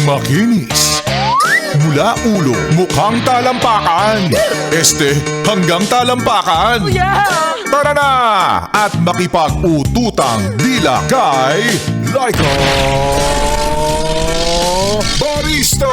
Makinis. Mula ulo, mukhang talampakan. Hanggang talampakan. Tara na! At makipag-ututang dila kay Laika Barista!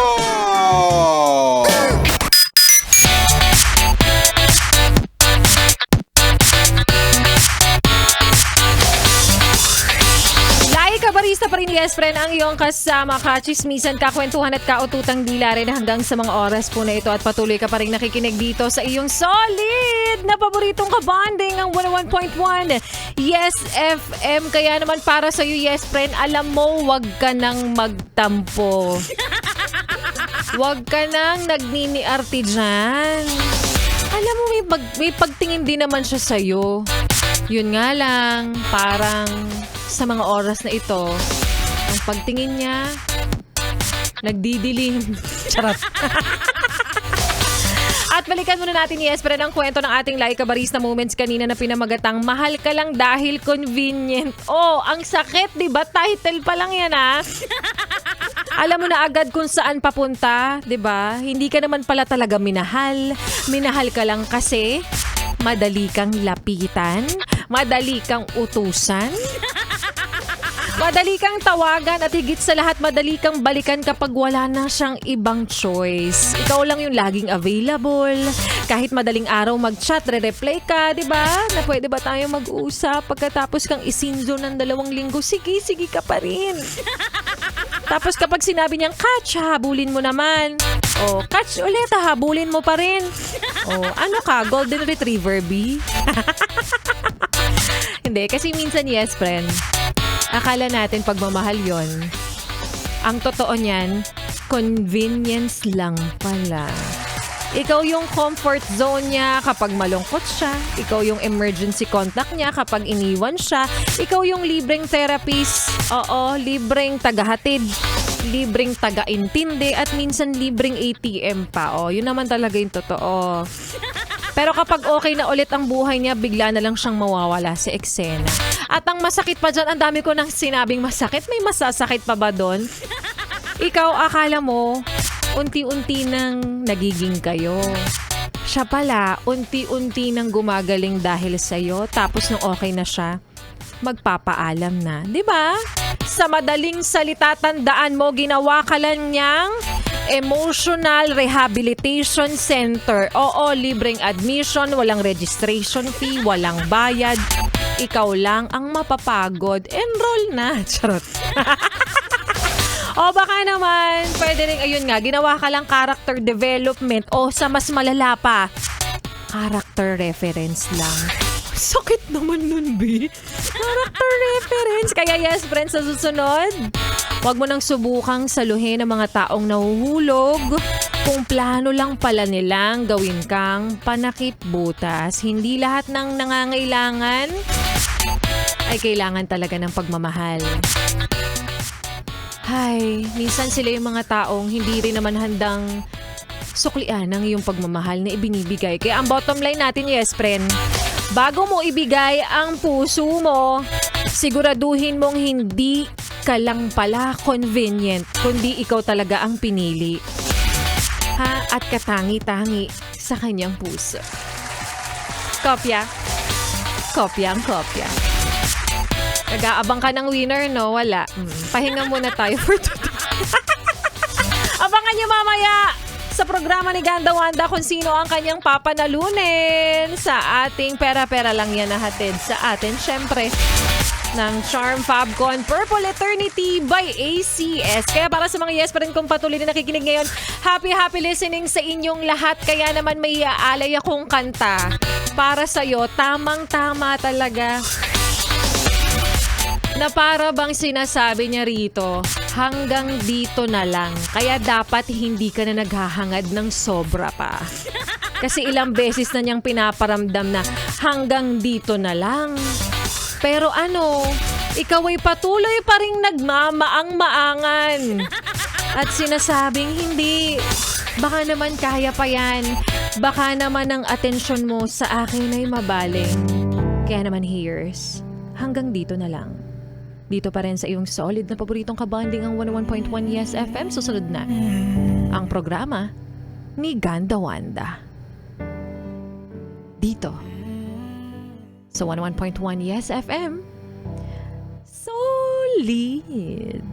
Barista pa rin, yes friend, ang iyong kasama, kachismisan, kakwentuhan at kaututang dila rin hanggang sa mga oras po na ito at patuloy ka pa rin nakikinig dito sa iyong solid na paboritong kabanding ang 101.1 Yes FM. Kaya naman para sa iyo, yes friend, alam mo, wag ka nang magtampo. Wag ka nang nagniniarte dyan. Alam mo, may pagtingin din naman siya sa'yo. Yun nga lang, parang sa mga oras na ito, ang pagtingin niya, nagdidilim. Charot. At balikan muna natin, yes, pero ang kwento ng ating Laika Barista Moments kanina na pinamagatang mahal ka lang dahil convenient. Oh, ang sakit, di ba? Title pa lang yan, ha? Alam mo na agad kung saan papunta, di ba? Hindi ka naman pala talaga minahal. Minahal ka lang kasi madali kang lapitan, madali kang utusan, madali kang tawagan at higit sa lahat madali kang balikan kapag wala na siyang ibang choice. Ikaw lang yung laging available. Kahit madaling araw mag-chat, re-reply ka, di ba? Na pwede ba tayo mag-usap pagkatapos kang isinzo ng 2 linggo? Sige ka pa rin. Tapos kapag sinabi niyang, catch, habulin mo naman. O, catch ulit, habulin mo pa rin. O, ano ka, golden retriever, B? Hindi, kasi minsan, yes, friend. Akala natin pagmamahal yon. Ang totoo niyan, convenience lang pala. Ikaw yung comfort zone niya kapag malungkot siya. Ikaw yung emergency contact niya kapag iniwan siya. Ikaw yung libreng therapist. Oo, libreng tagahatid. Libreng taga-intindi at minsan libreng ATM pa. O, yun naman talaga yung totoo. Pero kapag okay na ulit ang buhay niya, bigla na lang siyang mawawala sa eksena. At ang masakit pa dyan, ang dami ko nang sinabing masakit. May masasakit pa ba doon? Ikaw, akala mo, unti-unti nang nagiging kayo. Siya pala, unti-unti nang gumagaling dahil sa'yo. Tapos nung okay na siya, magpapaalam na. Diba? Sa madaling salita, tandaan mo, ginawa ka lang niyang Emotional Rehabilitation Center. Oo, libreng admission, walang registration fee, walang bayad. Ikaw lang ang mapapagod. Enroll na. Charot. O baka naman, pwede rin, ayun nga, ginawa ka lang character development o sa mas malala pa, character reference lang. Sakit naman nun, B. Character reference. Kaya yes, friends, sa susunod, huwag mo nang subukang saluhin ng mga taong nahuhulog kung plano lang pala nilang gawin kang panakip butas. Hindi lahat ng nangangailangan ay kailangan talaga ng pagmamahal. Hay, minsan sila yung mga taong hindi rin naman handang suklian ng iyong pagmamahal na ibinibigay. Kaya ang bottom line natin, yes, friend, bago mo ibigay ang puso mo, siguraduhin mong hindi ka lang pala convenient, kundi ikaw talaga ang pinili. Ha? At katangi-tangi sa kanyang puso. Kopya. Kopya ang kopya. Nag-aabang ka ng winner, no? Wala. Pahinga muna tayo for today. Abangan nyo mamaya sa programa ni Ganda Wanda kung sino ang kanyang papanalunin sa ating pera-pera lang yan na hatid sa atin. Siyempre, ng Charm Fabcon Purple Eternity by ACS. Kaya para sa mga yes pa rin kung patuloy na nakikinig ngayon, happy listening sa inyong lahat. Kaya naman may aalay akong kanta para sa'yo. Tamang-tama talaga. Na para bang sinasabi niya rito, hanggang dito na lang. Kaya dapat hindi ka na naghahangad ng sobra pa. Kasi ilang beses na niyang pinaparamdam na hanggang dito na lang. Pero ano, ikaw ay patuloy pa ring nagmamaang-maangan. At sinasabing hindi, baka naman kaya pa yan. Baka naman ang atensyon mo sa akin ay mabaling. Kaya naman here's, hanggang dito na lang. Dito pa rin sa iyong solid na paboritong kabanding ang 101.1 Yes FM. Susunod na ang programa ni Ganda Wanda. Dito sa 101.1 Yes FM. Solid.